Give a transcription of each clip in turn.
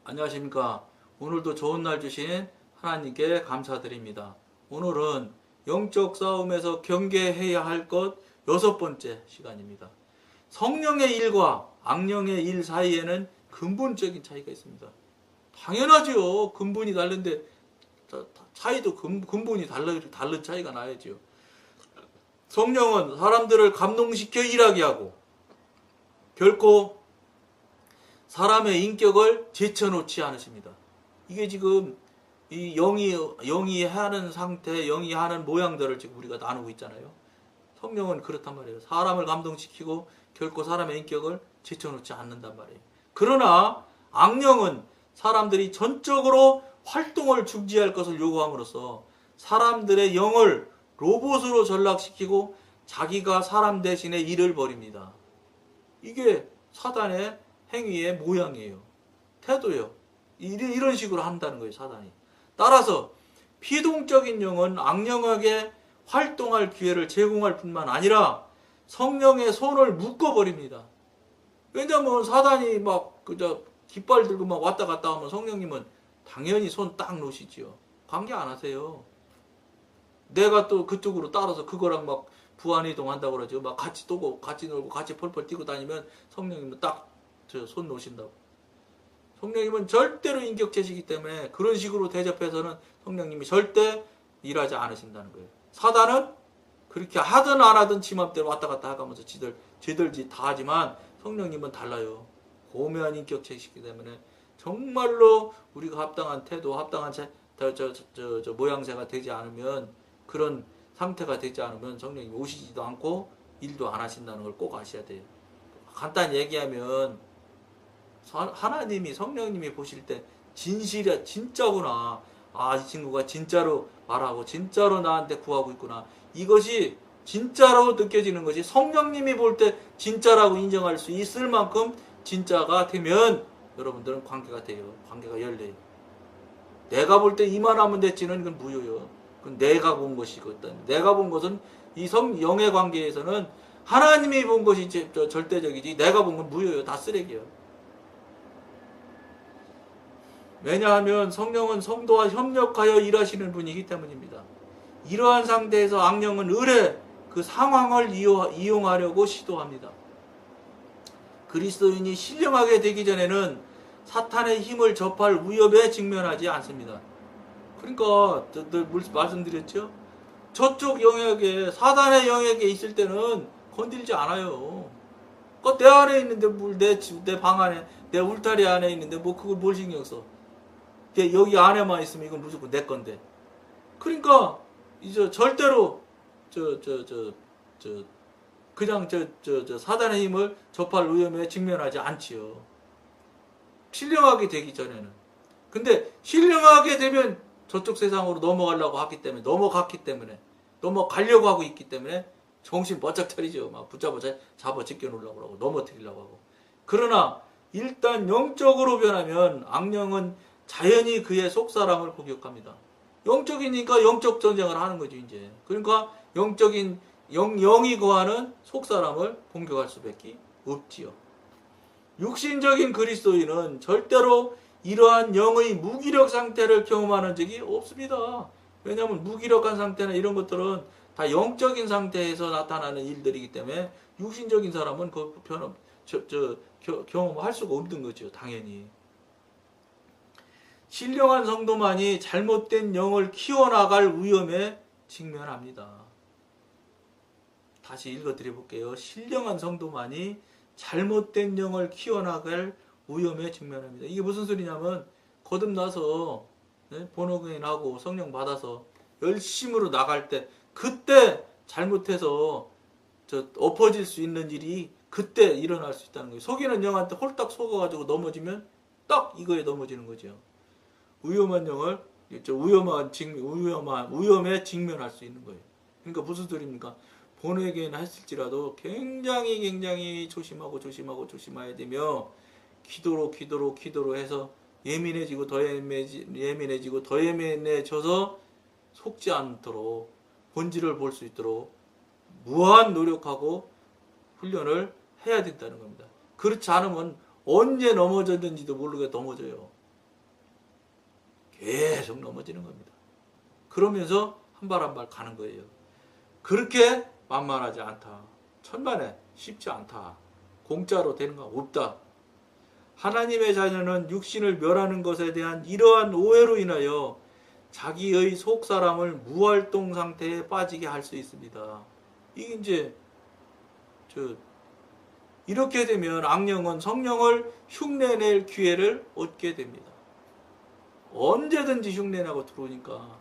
안녕하십니까. 오늘도 좋은 날 주신 하나님께 감사드립니다. 오늘은 영적 싸움에서 경계해야 할 것 6번째 시간입니다. 성령의 일과 악령의 일 사이에는 근본적인 차이가 있습니다. 당연하지요. 근본이 다른데 차이도 근본이 다른 차이가 나야지요. 성령은 사람들을 감동시켜 일하게 하고 결코 사람의 인격을 제쳐놓지 않으십니다. 이게 지금 이 영이 하는 상태, 영이 하는 모양들을 지금 우리가 나누고 있잖아요. 성령은 그렇단 말이에요. 사람을 감동시키고 결코 사람의 인격을 제쳐놓지 않는단 말이에요. 그러나 악령은 사람들이 전적으로 활동을 중지할 것을 요구함으로써 사람들의 영을 로봇으로 전락시키고 자기가 사람 대신에 일을 벌입니다. 이게 사단의 행위의 모양이에요. 태도예요. 이런 식으로 한다는 거예요, 사단이. 따라서 피동적인 영은 악령에게 활동할 기회를 제공할 뿐만 아니라 성령의 손을 묶어버립니다. 왜냐면 사단이 막 그저 깃발 들고 막 왔다 갔다 하면 성령님은 당연히 손 딱 놓으시지요. 관계 안 하세요. 내가 또 그쪽으로 따라서 그거랑 막 부안이동 한다고 그러죠. 막 같이 떠고 같이 놀고 같이 펄펄 뛰고 다니면 성령님은 딱 손 놓으신다고. 성령님은 절대로 인격체시기 때문에 그런 식으로 대접해서는 성령님이 절대 일하지 않으신다는 거예요. 사단은 그렇게 하든 안 하든 지 맘대로 왔다 갔다 하면서 지들 짓 다 하지만 성령님은 달라요. 고매한 인격체시기 때문에 정말로 우리가 합당한 태도, 합당한 모양새가 되지 않으면, 그런 상태가 되지 않으면 성령님이 오시지도 않고 일도 안 하신다는 걸 꼭 아셔야 돼요. 간단히 얘기하면 하나님이, 성령님이 보실 때 진실이야, 진짜구나. 아, 이 친구가 진짜로 말하고 진짜로 나한테 구하고 있구나. 이것이 진짜로 느껴지는 것이 성령님이 볼 때 진짜라고 인정할 수 있을 만큼 진짜가 되면 여러분들은 관계가 돼요. 관계가 열려요. 내가 볼 때 이만하면 됐지는 그건 무효요. 그건 내가 본 것이거든. 내가 본 것은 이 영의 관계에서는 하나님이 본 것이 절대적이지 내가 본 건 무효요. 다 쓰레기요. 왜냐하면 성령은 성도와 협력하여 일하시는 분이기 때문입니다. 이러한 상태에서 악령은 의뢰 그 상황을 이용하려고 시도합니다. 그리스도인이 신령하게 되기 전에는 사탄의 힘을 접할 위협에 직면하지 않습니다. 그러니까 늘 말씀드렸죠. 저쪽 영역에, 사단의 영역에 있을 때는 건들지 않아요. 내 안에 있는데 내 방 안에, 내 울타리 안에 있는데 뭐 그걸 뭘 신경 써? 여기 안에만 있으면 이건 무조건 내 건데. 그러니까 이제 절대로 그냥 사단의 힘을 접할 위험에 직면하지 않지요. 신령하게 되기 전에는. 근데 신령하게 되면 저쪽 세상으로 넘어갔기 때문에 넘어가려고 하고 있기 때문에 정신 바짝 차리죠. 막 잡아 제껴 놓으려고 하고 넘어뜨리려고 하고. 그러나 일단 영적으로 변하면 악령은 자연히 그의 속사람을 공격합니다. 영적이니까 영적 전쟁을 하는 거죠, 이제. 그러니까 영이 거하는 속사람을 공격할 수밖에 없지요. 육신적인 그리스도인은 절대로 이러한 영의 무기력 상태를 경험하는 적이 없습니다. 왜냐하면 무기력한 상태나 이런 것들은 다 영적인 상태에서 나타나는 일들이기 때문에 육신적인 사람은 경험할 수가 없는 거죠, 당연히. 신령한 성도만이 잘못된 영을 키워나갈 위험에 직면합니다. 다시 읽어드려 볼게요. 신령한 성도만이 잘못된 영을 키워나갈 위험에 직면합니다. 이게 무슨 소리냐면 거듭나서 본어근하고 성령 받아서 열심으로 나갈 때 그때 잘못해서 엎어질 수 있는 일이 그때 일어날 수 있다는 거예요. 속이는 영한테 홀딱 속아가지고 넘어지면 딱 이거에 넘어지는 거죠. 위험한 영을 위험에 직면할 수 있는 거예요. 그러니까 무슨 소리입니까? 본회개는 했을지라도 굉장히 조심해야 되며 기도로 해서 예민해지고 더 예민해져서 속지 않도록 본질을 볼 수 있도록 무한 노력하고 훈련을 해야 된다는 겁니다. 그렇지 않으면 언제 넘어졌는지도 모르게 넘어져요. 계속 넘어지는 겁니다. 그러면서 한 발 한 발 가는 거예요. 그렇게 만만하지 않다. 천만에 쉽지 않다. 공짜로 되는 거 없다. 하나님의 자녀는 육신을 멸하는 것에 대한 이러한 오해로 인하여 자기의 속사람을 무활동 상태에 빠지게 할 수 있습니다. 이게 이제 이렇게 되면 악령은 성령을 흉내낼 기회를 얻게 됩니다. 언제든지 흉내내고 들어오니까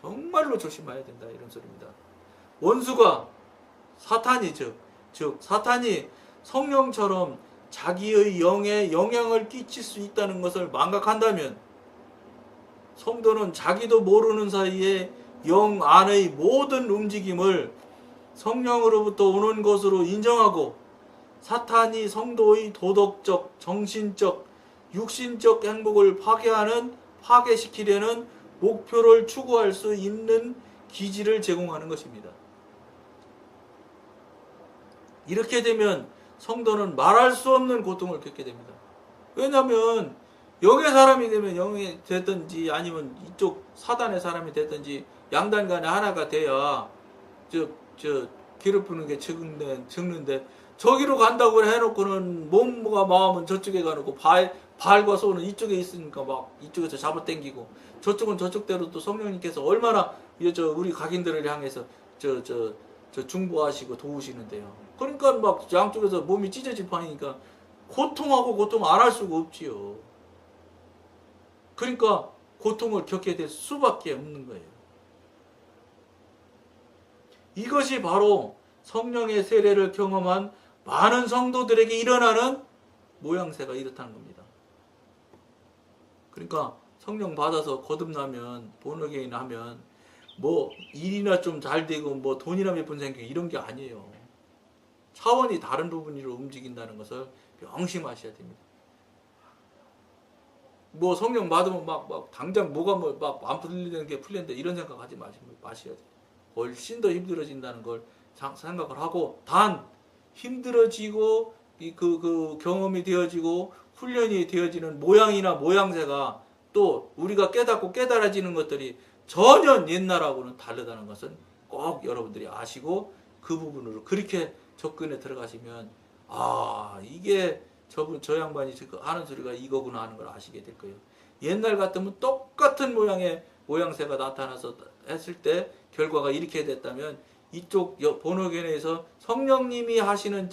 정말로 조심해야 된다, 이런 소리입니다. 원수가 사탄이 즉 사탄이 성령처럼 자기의 영에 영향을 끼칠 수 있다는 것을 망각한다면 성도는 자기도 모르는 사이에 영 안의 모든 움직임을 성령으로부터 오는 것으로 인정하고 사탄이 성도의 도덕적, 정신적, 육신적 행복을 파괴시키려는 목표를 추구할 수 있는 기지를 제공하는 것입니다. 이렇게 되면 성도는 말할 수 없는 고통을 겪게 됩니다. 왜냐하면 영의 사람이 되면 영이 되든지 아니면 이쪽 사단의 사람이 되든지 양단 간에 하나가 돼야 괴롭히는 게 적는데 저기로 간다고 해놓고는 몸과 마음은 저쪽에 가놓고 발과 손은 이쪽에 있으니까 막 이쪽에서 잡아당기고 저쪽은 저쪽대로 또 성령님께서 얼마나 우리 각인들을 향해서 중보하시고 도우시는데요. 그러니까 막 양쪽에서 몸이 찢어질 판이니까 고통하고 고통 안 할 수가 없지요. 그러니까 고통을 겪게 될 수밖에 없는 거예요. 이것이 바로 성령의 세례를 경험한 많은 성도들에게 일어나는 모양새가 이렇다는 겁니다. 그러니까 성령 받아서 거듭나면 본어게인 하면 뭐 일이나 좀 잘 되고 뭐 돈이나 몇 푼 생기고 이런 게 아니에요. 차원이 다른 부분으로 움직인다는 것을 명심하셔야 됩니다. 뭐 성령 받으면 막 당장 뭐가 막 안 풀리는 게 풀리는데 이런 생각하지 마셔야 돼요. 훨씬 더 힘들어진다는 걸 생각을 하고 단 힘들어지고 그 경험이 되어지고 훈련이 되어지는 모양이나 모양새가 또 우리가 깨닫고 깨달아지는 것들이 전혀 옛날하고는 다르다는 것은 꼭 여러분들이 아시고 그 부분으로 그렇게 접근에 들어가시면 이게 저 양반이 하는 소리가 이거구나 하는 걸 아시게 될 거예요. 옛날 같으면 똑같은 모양의 모양새가 나타나서 했을 때 결과가 이렇게 됐다면 이쪽 본어견에서 성령님이 하시는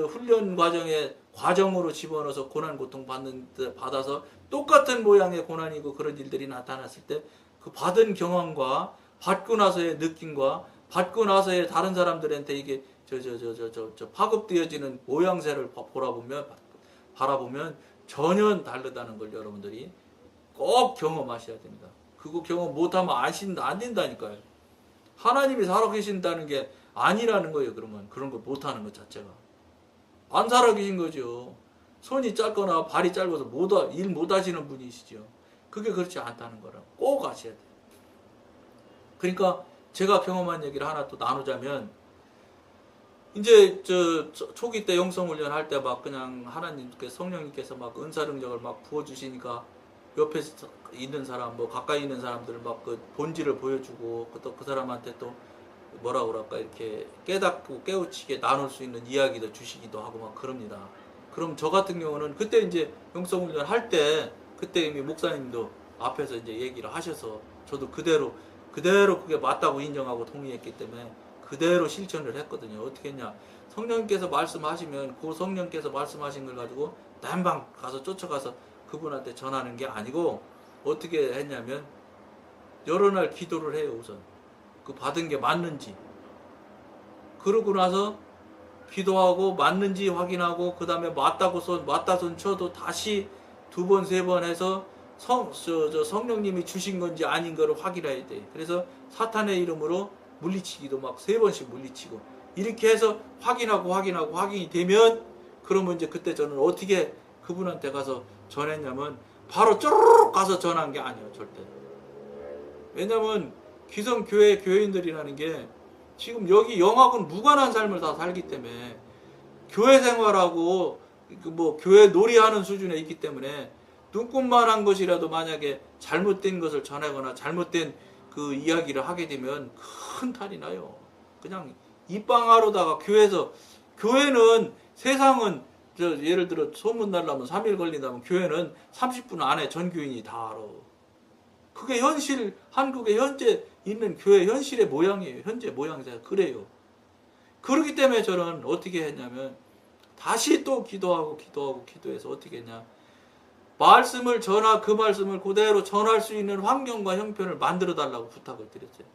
훈련 과정으로 집어넣어서 고난 고통 받아서 똑같은 모양의 고난이고 그런 일들이 나타났을 때 그 받은 경험과 받고 나서의 느낌과 받고 나서의 다른 사람들한테 이게 파급되어지는 모양새를 바라보면 전혀 다르다는 걸 여러분들이 꼭 경험하셔야 됩니다. 그거 경험 못하면 안 된다니까요. 하나님이 살아계신다는 게 아니라는 거예요. 그러면 그런 거 못하는 것 자체가 안 살아계신 거죠. 손이 짧거나 발이 짧아서 일 못하시는 분이시죠. 그게 그렇지 않다는 거라 꼭 아셔야 돼요. 그러니까 제가 경험한 얘기를 하나 또 나누자면 이제 초기 때 영성훈련 할 때 막 그냥 성령님께서 막 은사능력을 막 부어주시니까 옆에 있는 사람 뭐 가까이 있는 사람들 막 그 본질을 보여주고 또 그 사람한테 또 뭐라 그럴까 이렇게 깨닫고 깨우치게 나눌 수 있는 이야기도 주시기도 하고 막 그럽니다. 그럼 저 같은 경우는 그때 이제 영성훈련 할 때 그때 이미 목사님도 앞에서 이제 얘기를 하셔서 저도 그대로 그게 맞다고 인정하고 동의했기 때문에 그대로 실천을 했거든요. 어떻게 했냐? 성령님께서 말씀하시면 그 성령께서 말씀하신 걸 가지고 단방 가서 쫓아가서 그분한테 전하는 게 아니고 어떻게 했냐면 여러 날 기도를 해요. 우선 그 받은 게 맞는지 그러고 나서 기도하고 맞는지 확인하고 그 다음에 맞다 손 쳐도 다시 2번 3번 해서 성령님이 주신 건지 아닌 거를 확인해야 돼. 그래서 사탄의 이름으로 물리치기도 막 3번씩 물리치고 이렇게 해서 확인이 되면 그러면 이제 그때 저는 어떻게 그분한테 가서 전했냐면 바로 쪼르륵 가서 전한 게 아니에요. 절대. 왜냐면 기성교회 교인들이라는 게 지금 여기 영하고는 무관한 삶을 다 살기 때문에 교회 생활하고 뭐 교회 놀이하는 수준에 있기 때문에 눈꽃만한 것이라도 만약에 잘못된 것을 전하거나 잘못된 그 이야기를 하게 되면 큰 탈이 나요. 그냥 입방아로다가 교회는 세상은 예를 들어 소문 날라면 3일 걸린다면 교회는 30분 안에 전 교인이 다 알아. 그게 한국의 현재 있는 교회 현실의 모양이에요. 현재 모양새가 그래요. 그렇기 때문에 저는 어떻게 했냐면 다시 또 기도해서 어떻게 했냐. 그 말씀을 그대로 전할 수 있는 환경과 형편을 만들어 달라고 부탁을 드렸어요.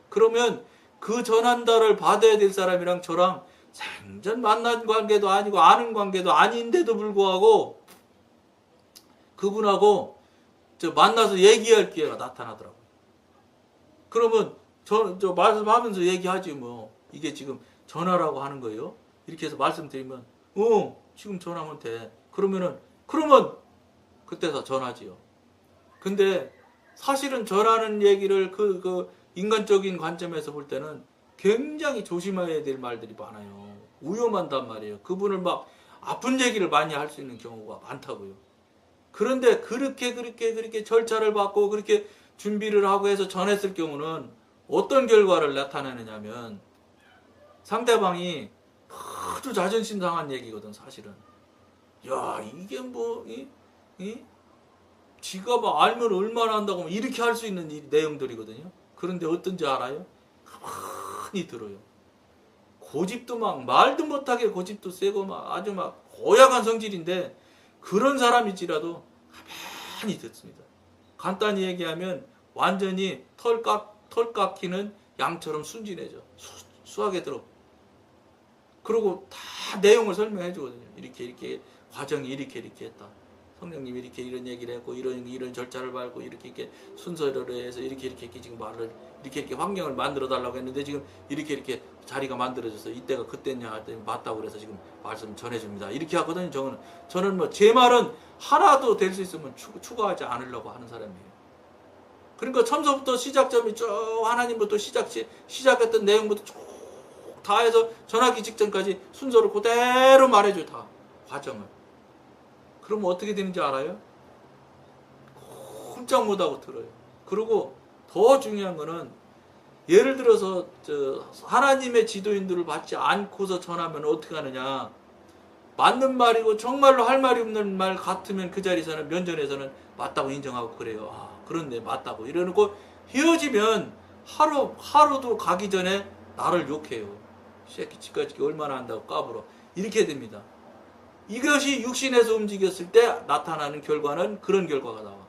그러면 그 전한다를 받아야 될 사람이랑 저랑 생전 만난 관계도 아니고 아는 관계도 아닌데도 불구하고 그분하고 만나서 얘기할 기회가 나타나더라고요. 그러면 저 말씀하면서 얘기하지 뭐 이게 지금 전화라고 하는 거예요. 이렇게 해서 말씀드리면 지금 전화하면 돼. 그러면 그때서 전하지요. 근데 사실은 전하는 얘기를 그 인간적인 관점에서 볼 때는 굉장히 조심해야 될 말들이 많아요. 위험한단 말이에요. 그분을 막 아픈 얘기를 많이 할 수 있는 경우가 많다고요. 그런데 그렇게 절차를 받고 그렇게 준비를 하고 해서 전했을 경우는 어떤 결과를 나타내느냐면 상대방이 아주 자존심 상한 얘기거든 사실은. 야 이게 뭐 지가 막 알면 얼마나 한다고 이렇게 할 수 있는 내용들이거든요. 그런데 어떤지 알아요? 가만히 들어요. 고집도 막 말도 못하게 고집도 세고 막 아주 막 고약한 성질인데 그런 사람일지라도 가만히 듣습니다. 간단히 얘기하면 완전히 털 깎이는 양처럼 순진해져. 수하게 들어. 그리고 다 내용을 설명해 주거든요. 이렇게 과정이 이렇게 했다. 성령님이 이렇게 이런 얘기를 했고 이런 절차를 밟고 이렇게 순서를 해서 이렇게 지금 말을 이렇게 환경을 만들어 달라고 했는데 지금 이렇게 자리가 만들어져서 이때가 그때냐 할 때 맞다고 그래서 지금 말씀 전해줍니다. 이렇게 하거든요. 저는 뭐 제 말은 하나도 될 수 있으면 추가하지 않으려고 하는 사람이에요. 그러니까 처음부터 시작점이 쭉 하나님부터 시작했던 내용부터 쭉 다 해서 전하기 직전까지 순서를 그대로 말해줘요. 다 과정을. 그러면 어떻게 되는지 알아요? 꼼짝 못하고 들어요. 그리고 더 중요한 거는 예를 들어서 하나님의 지도인들을 받지 않고서 전하면 어떻게 하느냐. 맞는 말이고 정말로 할 말이 없는 말 같으면 그 자리에서는 면전에서는 맞다고 인정하고 그래요. 그런데 맞다고 이러고 헤어지면 하루도 가기 전에 나를 욕해요. 새끼 집까지 얼마나 한다고 까불어. 이렇게 됩니다. 이것이 육신에서 움직였을 때 나타나는 결과는 그런 결과가 나와.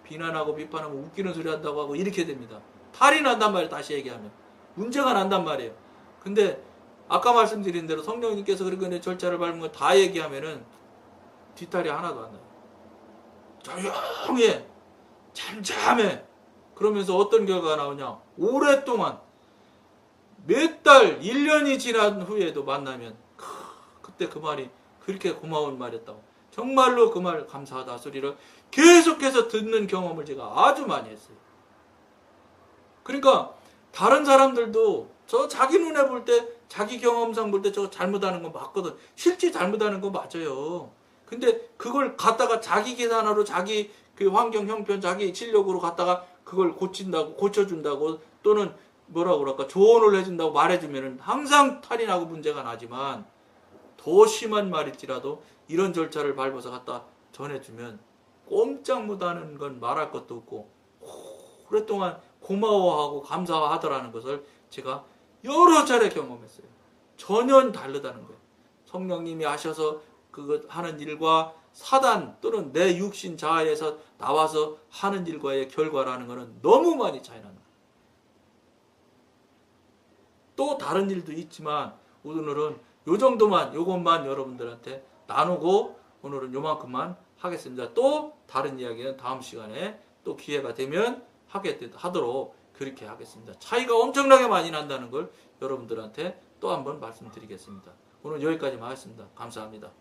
비난하고 비판하고 웃기는 소리 한다고 하고 이렇게 됩니다. 탈이 난단 말이에요. 다시 얘기하면. 문제가 난단 말이에요. 근데 아까 말씀드린 대로 성령님께서 그렇게 절차를 밟은 거 다 얘기하면은 뒷탈이 하나도 안 나요. 조용해. 잠잠해. 그러면서 어떤 결과가 나오냐. 오랫동안 몇 달, 1년이 지난 후에도 만나면 그때 그 말이 그렇게 고마운 말이었다고. 정말로 그 말 감사하다 소리를 계속해서 듣는 경험을 제가 아주 많이 했어요. 그러니까 다른 사람들도 저 자기 눈에 볼 때 자기 경험상 볼 때 저 잘못하는 거 맞거든. 실제 잘못하는 거 맞아요. 근데 그걸 갖다가 자기 계산으로 자기 그 환경 형편 자기 실력으로 갖다가 그걸 고쳐준다고 또는 뭐라고 그럴까 조언을 해준다고 말해주면은 항상 탈이 나고 문제가 나지만 더 심한 말일지라도 이런 절차를 밟아서 갖다 전해주면 꼼짝 못하는 건 말할 것도 없고 오랫동안 고마워하고 감사하더라는 것을 제가 여러 차례 경험했어요. 전혀 다르다는 거예요. 성령님이 하셔서 그거 하는 일과 사단 또는 내 육신 자아에서 나와서 하는 일과의 결과라는 것은 너무 많이 차이 납니다. 또 다른 일도 있지만 오늘은 요것만 여러분들한테 나누고 오늘은 요만큼만 하겠습니다. 또 다른 이야기는 다음 시간에 또 기회가 되면 하도록 그렇게 하겠습니다. 차이가 엄청나게 많이 난다는 걸 여러분들한테 또 한번 말씀드리겠습니다. 오늘 여기까지만 하겠습니다. 감사합니다.